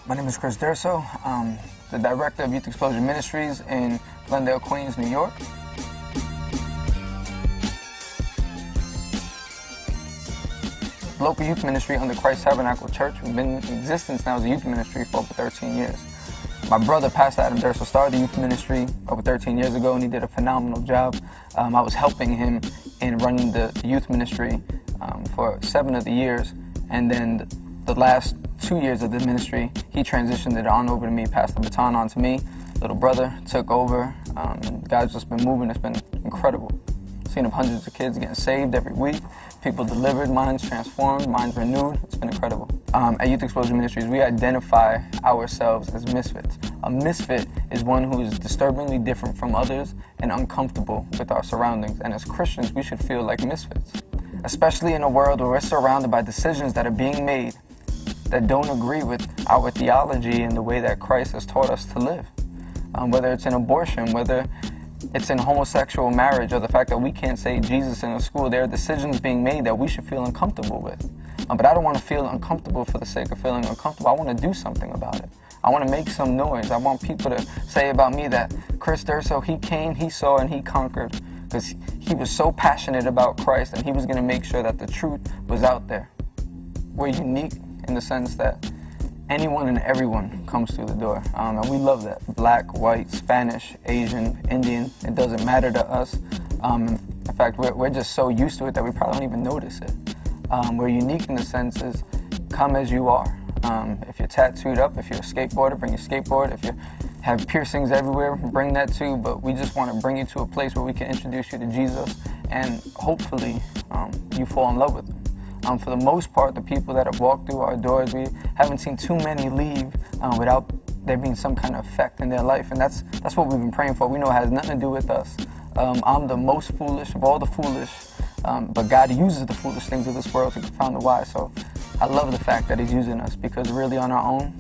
My name is Chris Durso. I'm the director of Youth Explosion Ministries in Glendale, Queens, New York. Local youth ministry under Christ Tabernacle Church. We've been in existence now as a youth ministry for over 13 years. My brother, Pastor Adam Durso, started the youth ministry over 13 years ago, and he did a phenomenal job. I was helping him in running the youth ministry for 7 of the years, and then the last 2 years of the ministry, he transitioned it on over to me, passed the baton on to me. Little brother took over, and God's just been moving. It's been incredible. Seen hundreds of kids getting saved every week, people delivered, minds transformed, minds renewed. It's been incredible. At Youth Explosion Ministries, we identify ourselves as misfits. A misfit is one who is disturbingly different from others and uncomfortable with our surroundings. And as Christians, we should feel like misfits, especially in a world where we're surrounded by decisions that are being made that don't agree with our theology and the way that Christ has taught us to live. Whether it's in abortion, whether it's in homosexual marriage, or the fact that we can't say Jesus in a school, there are decisions being made that we should feel uncomfortable with. But I don't want to feel uncomfortable for the sake of feeling uncomfortable. I want to do something about it. I want to make some noise. I want people to say about me that Chris Durso, he came, he saw, and he conquered, because he was so passionate about Christ, and he was going to make sure that the truth was out there. We're unique in the sense that anyone and everyone comes through the door, and we love that. Black, white, Spanish, Asian, Indian, it doesn't matter to us. In fact, we're just so used to it that we probably don't even notice it. We're unique in the sense is, come as you are. If you're tattooed up, if you're a skateboarder, bring your skateboard. If you have piercings everywhere, bring that too. But we just want to bring you to a place where we can introduce you to Jesus, and hopefully you fall in love with him. For the most part, the people that have walked through our doors, we haven't seen too many leave without there being some kind of effect in their life. And that's what we've been praying for. We know it has nothing to do with us. I'm the most foolish of all the foolish, but God uses the foolish things of this world to confound the wise. So I love the fact that he's using us, because really on our own,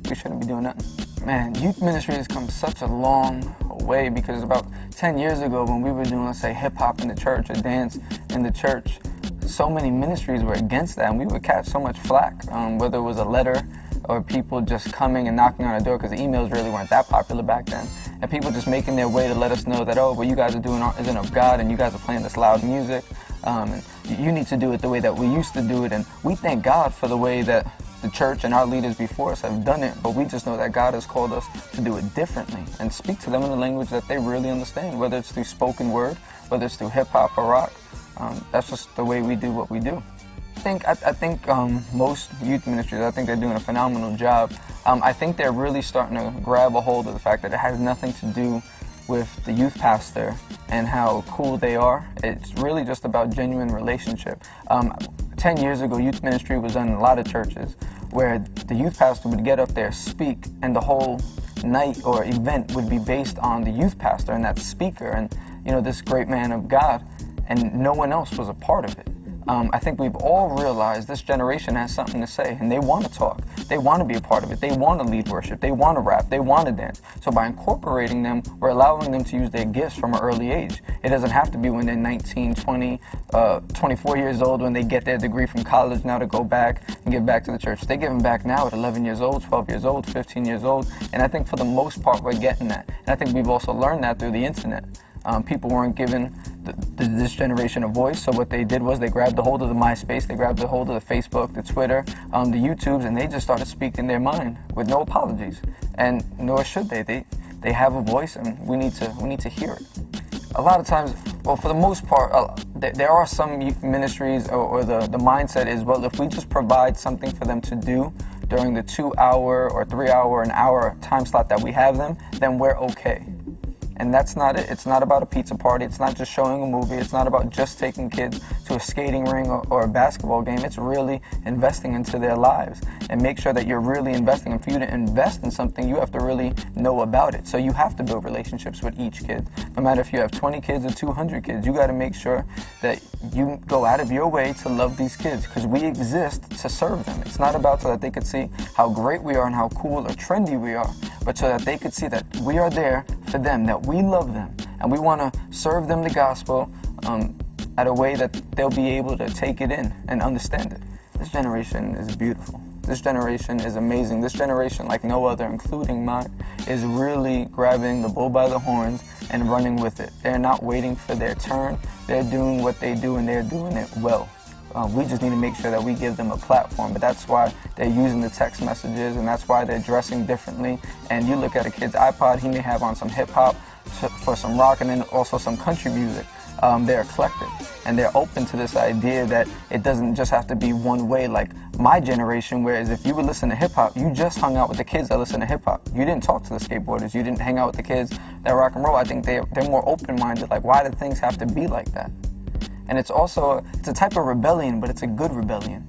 we shouldn't be doing nothing. Man, youth ministry has come such a long way, because about 10 years ago when we were doing, let's say, hip-hop in the church or dance in the church, so many ministries were against that, and we would catch so much flack, whether it was a letter or people just coming and knocking on our door, because the emails really weren't that popular back then, and people just making their way to let us know that, oh, what you guys are doing isn't of God, and you guys are playing this loud music, and you need to do it the way that we used to do it. And we thank God for the way that the church and our leaders before us have done it, but we just know that God has called us to do it differently and speak to them in a language that they really understand, whether it's through spoken word, whether it's through hip-hop or rock. That's just the way we do what we do. I think most youth ministries, I think they're doing a phenomenal job. I think they're really starting to grab a hold of the fact that it has nothing to do with the youth pastor and how cool they are. It's really just about genuine relationship. 10 years ago, youth ministry was done in a lot of churches where the youth pastor would get up there, speak, and the whole night or event would be based on the youth pastor and that speaker and, this great man of God, and no one else was a part of it. I think we've all realized this generation has something to say, and they want to talk. They want to be a part of it. They want to lead worship. They want to rap. They want to dance. So by incorporating them, we're allowing them to use their gifts from an early age. It doesn't have to be when they're 19, 20, 24 years old, when they get their degree from college now to go back and give back to the church. They give them back now at 11 years old, 12 years old, 15 years old. And I think for the most part, we're getting that. And I think we've also learned that through the internet. People weren't given this generation a voice, so what they did was they grabbed a hold of the MySpace, they grabbed a hold of the Facebook, the Twitter, the YouTubes, and they just started speaking their mind with no apologies. And nor should they. They have a voice, and we need to hear it. A lot of times, well, for the most part, there are some youth ministries, or the mindset is, well, if we just provide something for them to do during the 2-hour or 3-hour, an hour time slot that we have them, then we're okay. And that's not it. It's not about a pizza party. It's not just showing a movie. It's not about just taking kids to a skating ring or a basketball game. It's really investing into their lives, and make sure that you're really investing. And for you to invest in something, you have to really know about it. So you have to build relationships with each kid. No matter if you have 20 kids or 200 kids, you got to make sure that you go out of your way to love these kids, because we exist to serve them. It's not about so that they could see how great we are and how cool or trendy we are, but so that they could see that we are there for them, that we love them, and we want to serve them the gospel at a way that they'll be able to take it in and understand it. This generation is beautiful. This generation is amazing. This generation, like no other, including mine, is really grabbing the bull by the horns and running with it. They're not waiting for their turn. They're doing what they do, and they're doing it well. We just need to make sure that we give them a platform, but that's why they're using the text messages, and that's why they're dressing differently. And you look at a kid's iPod, he may have on some hip-hop for some rock, and then also some country music. They're eclectic, and they're open to this idea that it doesn't just have to be one way, like my generation, whereas if you would listen to hip-hop, you just hung out with the kids that listen to hip-hop. You didn't talk to the skateboarders. You didn't hang out with the kids that rock and roll. I think they're more open-minded, like, why do things have to be like that? And it's a type of rebellion, but it's a good rebellion,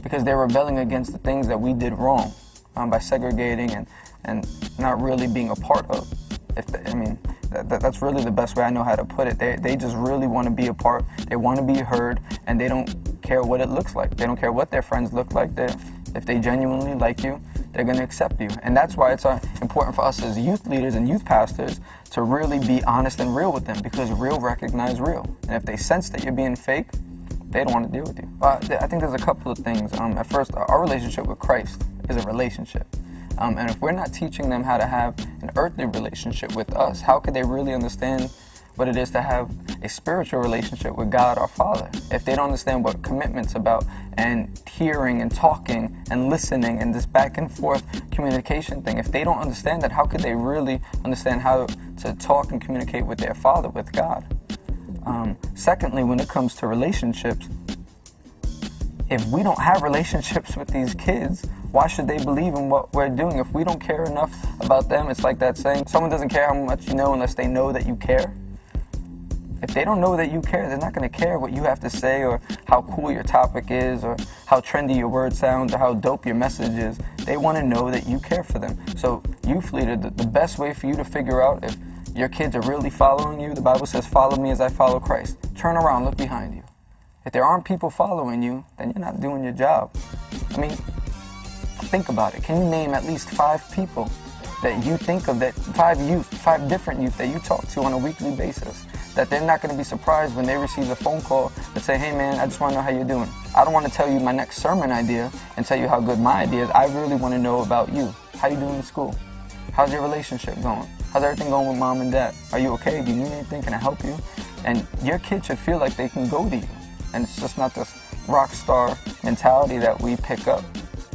because they're rebelling against the things that we did wrong by segregating and not really being a part of. That's really the best way I know how to put it. They just really want to be a part. They want to be heard, and they don't care what it looks like. They don't care what their friends look like. If they genuinely like you, they're going to accept you. And that's why it's important for us as youth leaders and youth pastors to really be honest and real with them, because real recognize real. And if they sense that you're being fake, they don't want to deal with you. I think there's a couple of things. At first, our relationship with Christ is a relationship. And if we're not teaching them how to have an earthly relationship with us, how could they really understand what it is to have a spiritual relationship with God our Father? If they don't understand what commitment's about, and hearing and talking and listening and this back and forth communication thing, if they don't understand that, how could they really understand how to talk and communicate with their Father, with God? Secondly, when it comes to relationships, if we don't have relationships with these kids, why should they believe in what we're doing? If we don't care enough about them, it's like that saying, someone doesn't care how much you know unless they know that you care. If they don't know that you care, they're not going to care what you have to say, or how cool your topic is, or how trendy your word sounds, or how dope your message is. They want to know that you care for them. So, youth leader, the best way for you to figure out if your kids are really following you, the Bible says, follow me as I follow Christ. Turn around, look behind you. If there aren't people following you, then you're not doing your job. I mean, think about it. Can you name at least 5 people that you think of, that 5 different youth that you talk to on a weekly basis, that they're not going to be surprised when they receive a phone call that say, hey man, I just want to know how you're doing. I don't want to tell you my next sermon idea and tell you how good my idea is. I really want to know about you. How you doing in school? How's your relationship going? How's everything going with mom and dad? Are you okay? Do you need anything? Can I help you? And your kid should feel like they can go to you. And it's just not this rock star mentality that we pick up.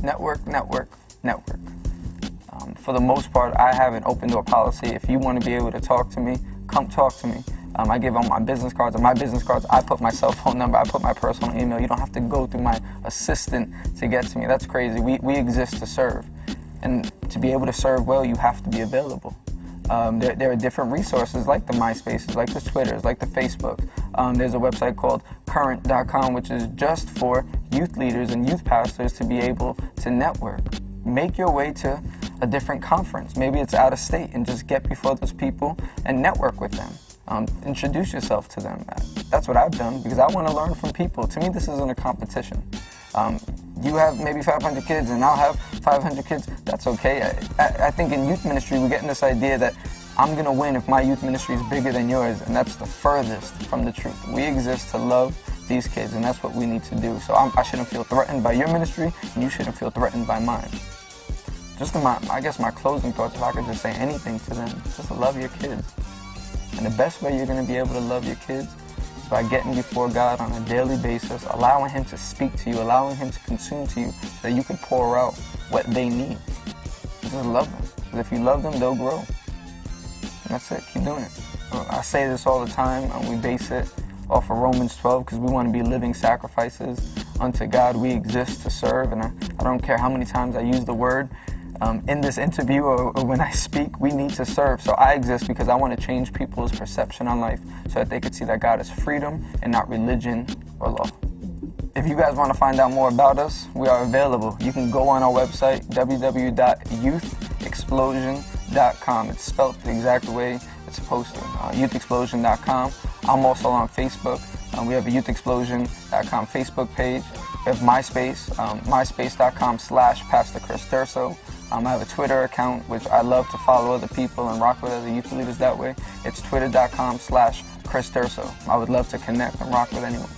Network. For the most part, I have an open door policy. If you want to be able to talk to me, come talk to me. I give them my business cards. On my business cards, I put my cell phone number, I put my personal email. You don't have to go through my assistant to get to me. That's crazy. We exist to serve. And to be able to serve well, you have to be available. There are different resources like the MySpaces, like the Twitters, like the Facebook. There's a website called current.com, which is just for youth leaders and youth pastors to be able to network. Make your way to a different conference. Maybe it's out of state, and just get before those people and network with them. Introduce yourself to them. That's what I've done, because I want to learn from people. To me, this isn't a competition. You have maybe 500 kids and I'll have 500 kids. That's okay. I think in youth ministry, we get in this idea that I'm going to win if my youth ministry is bigger than yours, and that's the furthest from the truth. We exist to love these kids, and that's what we need to do. So I shouldn't feel threatened by your ministry, and you shouldn't feel threatened by mine. Just my closing thoughts, if I could just say anything to them, just love your kids. And the best way you're going to be able to love your kids is by getting before God on a daily basis, allowing Him to speak to you, allowing Him to consume to you, so that you can pour out what they need. Just love them. Because if you love them, they'll grow. And that's it. Keep doing it. I say this all the time, and we base it off of Romans 12, because we want to be living sacrifices unto God. We exist to serve, and I don't care how many times I use the word in this interview or when I speak. We need to serve. So I exist because I want to change people's perception on life, so that they could see that God is freedom and not religion or law. If you guys want to find out more about us, we are available. You can go on our website, www.youthexplosion.com. It's spelled the exact way it's supposed to, youthexplosion.com. I'm also on Facebook. We have a youthexplosion.com Facebook page. We have MySpace, myspace.com/Pastor Chris Durso. I have a Twitter account, which I love to follow other people and rock with other youth leaders that way. It's twitter.com/Chris Durso. I would love to connect and rock with anyone.